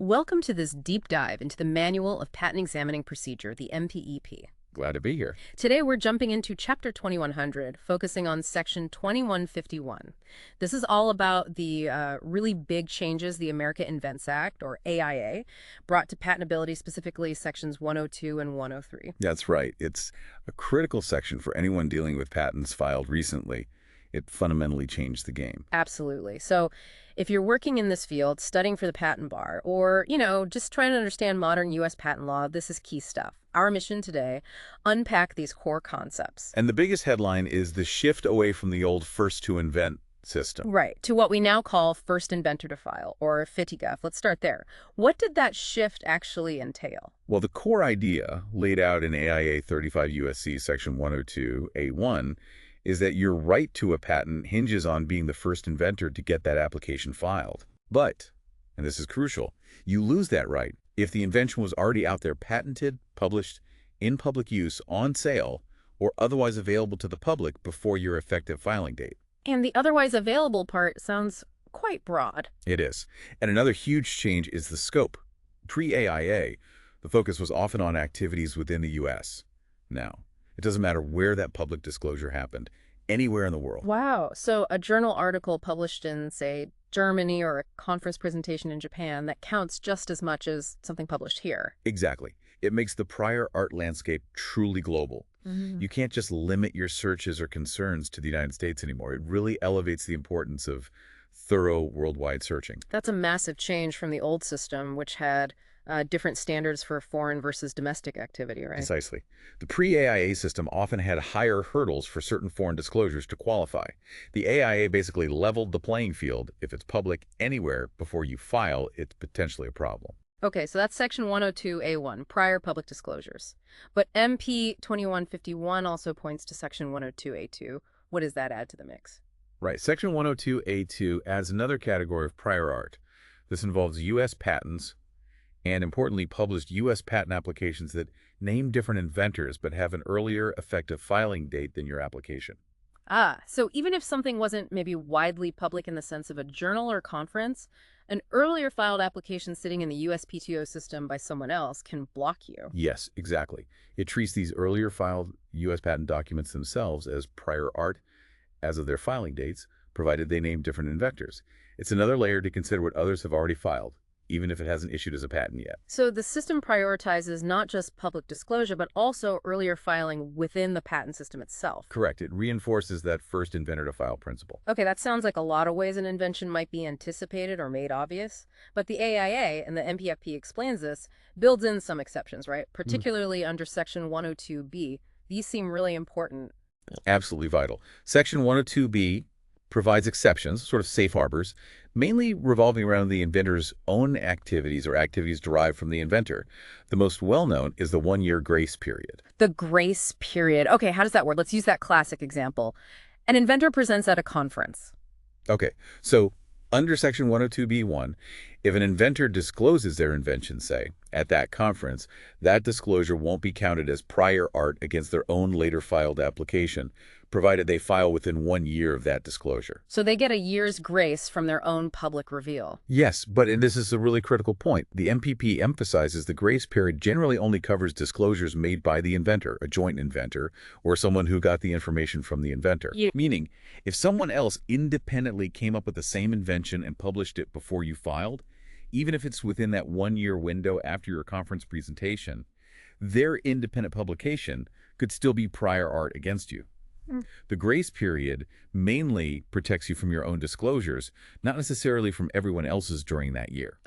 Welcome to this deep dive into the Manual of Patent Examining Procedure, the MPEP. Glad to be here. Today we're jumping into Chapter 2100, focusing on Section 2151. This is all about the really big changes the America Invents Act, or AIA, brought to patentability, specifically Sections 102 and 103. That's right. It's a critical section for anyone dealing with patents filed recently. It fundamentally changed the game. Absolutely. So if you're working in this field, studying for the patent bar, or, just trying to understand modern U.S. patent law, this is key stuff. Our mission today, unpack these core concepts. And the biggest headline is the shift away from the old first-to-invent system. Right, to what we now call first-inventor-to-file, or FITIGF. Let's start there. What did that shift actually entail? Well, the core idea laid out in AIA 35 U.S.C. Section 102A1 is that your right to a patent hinges on being the first inventor to get that application filed. But, and this is crucial, you lose that right if the invention was already out there patented, published, in public use, on sale, or otherwise available to the public before your effective filing date. And the otherwise available part sounds quite broad. It is. And another huge change is the scope. Pre-AIA, the focus was often on activities within the U.S. Now, it doesn't matter where that public disclosure happened, anywhere in the world. Wow. So a journal article published in, say, Germany, or a conference presentation in Japan, that counts just as much as something published here. Exactly. It makes the prior art landscape truly global. You can't just limit your searches or concerns to the United States anymore. It really elevates the importance of thorough worldwide searching. That's a massive change from the old system, which had different standards for foreign versus domestic activity, right? Precisely. The pre-AIA system often had higher hurdles for certain foreign disclosures to qualify. The AIA basically leveled the playing field. If it's public anywhere before you file, it's potentially a problem. Okay, so that's Section 102A1, prior public disclosures. But MP 2151 also points to Section 102A2. What does that add to the mix? Right. Section 102A2 adds another category of prior art. This involves U.S. patents and, importantly, published U.S. patent applications that name different inventors but have an earlier effective filing date than your application. Ah, so even if something wasn't maybe widely public in the sense of a journal or conference, an earlier filed application sitting in the USPTO system by someone else can block you. Yes, exactly. It treats these earlier filed U.S. patent documents themselves as prior art as of their filing dates, provided they name different inventors. It's another layer to consider what others have already filed, even if it hasn't issued as a patent yet. So the system prioritizes not just public disclosure, but also earlier filing within the patent system itself. Correct. It reinforces that first inventor-to-file principle. Okay, that sounds like a lot of ways an invention might be anticipated or made obvious. But the AIA, and the MPEP explains this, builds in some exceptions, right? Particularly under Section 102B. These seem really important. Absolutely vital. Section 102B provides exceptions, sort of safe harbors, mainly revolving around the inventor's own activities or activities derived from the inventor. The most well-known is the one-year grace period. The grace period. Okay, how does that work? Let's use that classic example. An inventor presents at a conference. Okay, so under Section 102B1, if an inventor discloses their invention, say, at that conference, that disclosure won't be counted as prior art against their own later filed application, provided they file within 1 year of that disclosure. So they get a year's grace from their own public reveal. Yes, but and this is a really critical point. The MPP emphasizes the grace period generally only covers disclosures made by the inventor, a joint inventor, or someone who got the information from the inventor. Meaning, if someone else independently came up with the same invention and published it before you filed, even if it's within that 1 year window after your conference presentation, their independent publication could still be prior art against you. The grace period mainly protects you from your own disclosures, not necessarily from everyone else's during that year.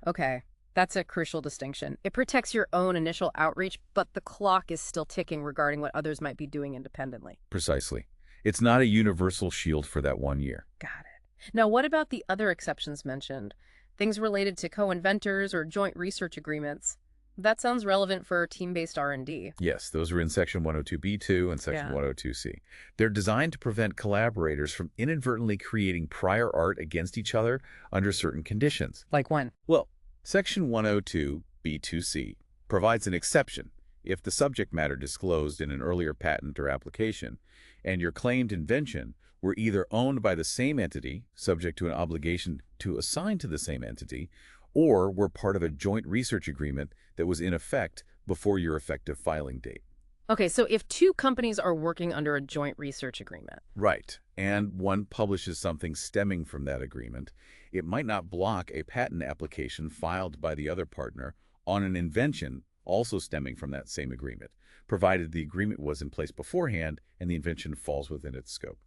Okay. That's a crucial distinction. It protects your own initial outreach, but the clock is still ticking regarding what others might be doing independently. Precisely. It's not a universal shield for that 1 year. Got it. Now, what about the other exceptions mentioned? Things related to co-inventors or joint research agreements? That sounds relevant for team-based R&D. Yes, those are in Section 102B2 and Section 102C. They're designed to prevent collaborators from inadvertently creating prior art against each other under certain conditions. Like when? Well, Section 102B2C provides an exception if the subject matter disclosed in an earlier patent or application and your claimed invention were either owned by the same entity, subject to an obligation to assign to the same entity, or were part of a joint research agreement that was in effect before your effective filing date. Okay, so if two companies are working under a joint research agreement. Right. And one publishes something stemming from that agreement, it might not block a patent application filed by the other partner on an invention also stemming from that same agreement, provided the agreement was in place beforehand and the invention falls within its scope.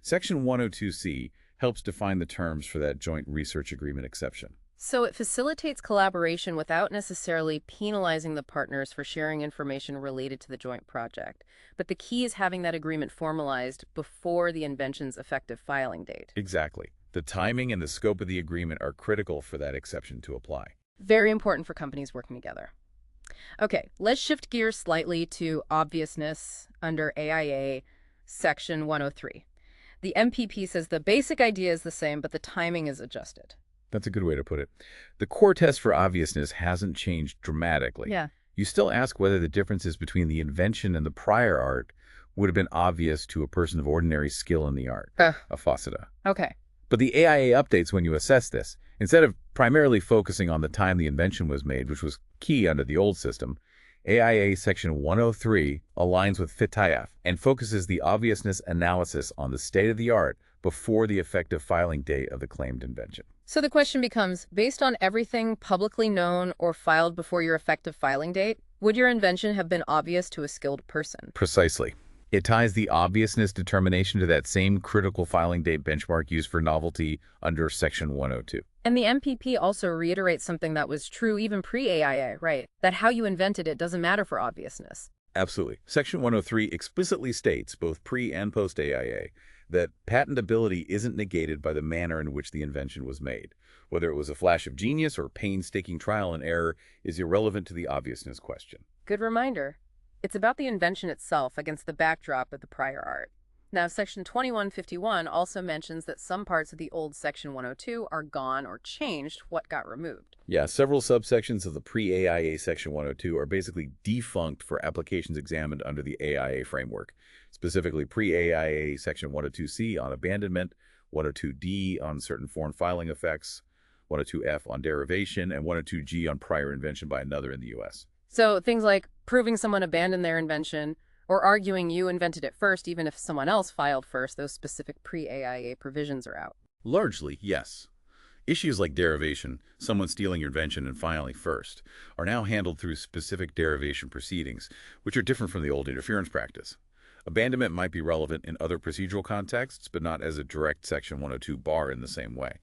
Section 102C helps define the terms for that joint research agreement exception. So it facilitates collaboration without necessarily penalizing the partners for sharing information related to the joint project. But the key is having that agreement formalized before the invention's effective filing date. Exactly. The timing and the scope of the agreement are critical for that exception to apply. Very important for companies working together. Okay, let's shift gears slightly to obviousness under AIA Section 103. The MPP says the basic idea is the same, but the timing is adjusted. That's a good way to put it. The core test for obviousness hasn't changed dramatically. Yeah. You still ask whether the differences between the invention and the prior art would have been obvious to a person of ordinary skill in the art, a faceta. Okay. But the AIA updates when you assess this. Instead of primarily focusing on the time the invention was made, which was key under the old system, AIA Section 103 aligns with FITIAF and focuses the obviousness analysis on the state of the art before the effective filing date of the claimed invention. So the question becomes, based on everything publicly known or filed before your effective filing date, would your invention have been obvious to a skilled person? Precisely. It ties the obviousness determination to that same critical filing date benchmark used for novelty under Section 102. And the MPP also reiterates something that was true even pre-AIA, right? That how you invented it doesn't matter for obviousness. Absolutely. Section 103 explicitly states, both pre- and post-AIA, that patentability isn't negated by the manner in which the invention was made. Whether it was a flash of genius or painstaking trial and error is irrelevant to the obviousness question. Good reminder. It's about the invention itself against the backdrop of the prior art. Now, Section 2151 also mentions that some parts of the old Section 102 are gone or changed, what got removed. Yeah, several subsections of the pre-AIA Section 102 are basically defunct for applications examined under the AIA framework, specifically pre-AIA Section 102C on abandonment, 102D on certain foreign filing effects, 102F on derivation, and 102G on prior invention by another in the U.S. So things like proving someone abandoned their invention or arguing you invented it first even if someone else filed first, those specific pre-AIA provisions are out. Largely, yes. Issues like derivation, someone stealing your invention and filing first, are now handled through specific derivation proceedings, which are different from the old interference practice. Abandonment might be relevant in other procedural contexts, but not as a direct Section 102 bar in the same way.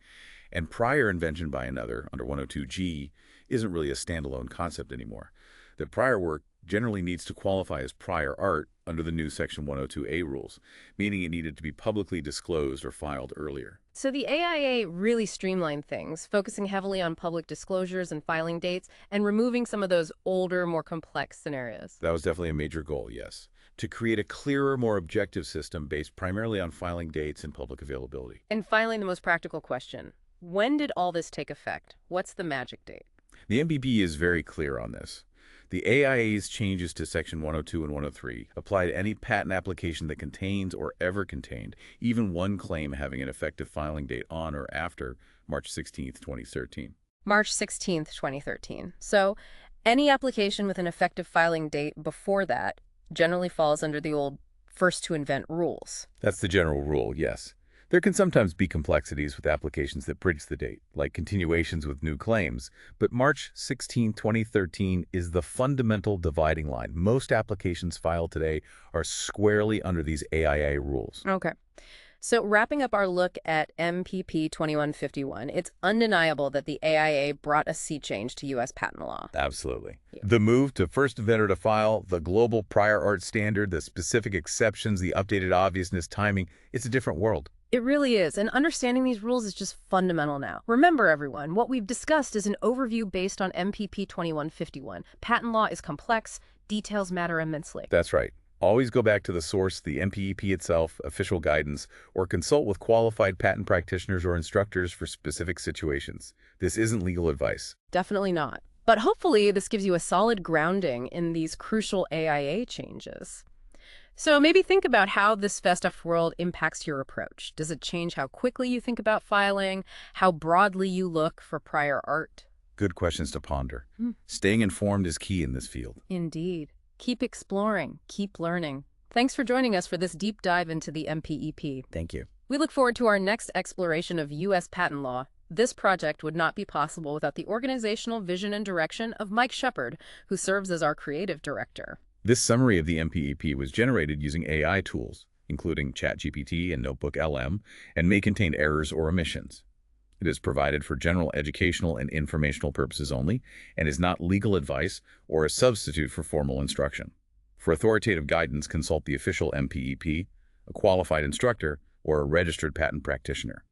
And prior invention by another, under 102G, isn't really a standalone concept anymore. The prior work generally needs to qualify as prior art under the new Section 102A rules, meaning it needed to be publicly disclosed or filed earlier. So the AIA really streamlined things, focusing heavily on public disclosures and filing dates and removing some of those older, more complex scenarios. That was definitely a major goal, yes, to create a clearer, more objective system based primarily on filing dates and public availability. And finally, the most practical question. When did all this take effect? What's the magic date? The MPP is very clear on this. The AIA's changes to Section 102 and 103 apply to any patent application that contains or ever contained even one claim having an effective filing date on or after March 16, 2013. March 16, 2013. So any application with an effective filing date before that generally falls under the old first-to-invent rules. That's the general rule, yes. There can sometimes be complexities with applications that bridge the date, like continuations with new claims, but March 16, 2013 is the fundamental dividing line. Most applications filed today are squarely under these AIA rules. Okay. So wrapping up our look at MPP 2151, it's undeniable that the AIA brought a sea change to U.S. patent law. Absolutely. Yeah. The move to first-inventor-to-file, the global prior art standard, the specific exceptions, the updated obviousness timing, it's a different world. It really is, and understanding these rules is just fundamental now. Remember, everyone, what we've discussed is an overview based on MPP 2151. Patent law is complex, details matter immensely. That's right. Always go back to the source, the MPEP itself, official guidance, or consult with qualified patent practitioners or instructors for specific situations. This isn't legal advice. Definitely not. But hopefully this gives you a solid grounding in these crucial AIA changes. So maybe think about how this fast-off world impacts your approach. Does it change how quickly you think about filing, how broadly you look for prior art? Good questions to ponder. Hmm. Staying informed is key in this field. Indeed. Keep exploring, keep learning. Thanks for joining us for this deep dive into the MPEP. Thank you. We look forward to our next exploration of U.S. patent law. This project would not be possible without the organizational vision and direction of Mike Shepard, who serves as our creative director. This summary of the MPEP was generated using AI tools, including ChatGPT and Notebook LM, and may contain errors or omissions. It is provided for general educational and informational purposes only, and is not legal advice or a substitute for formal instruction. For authoritative guidance, consult the official MPEP, a qualified instructor, or a registered patent practitioner.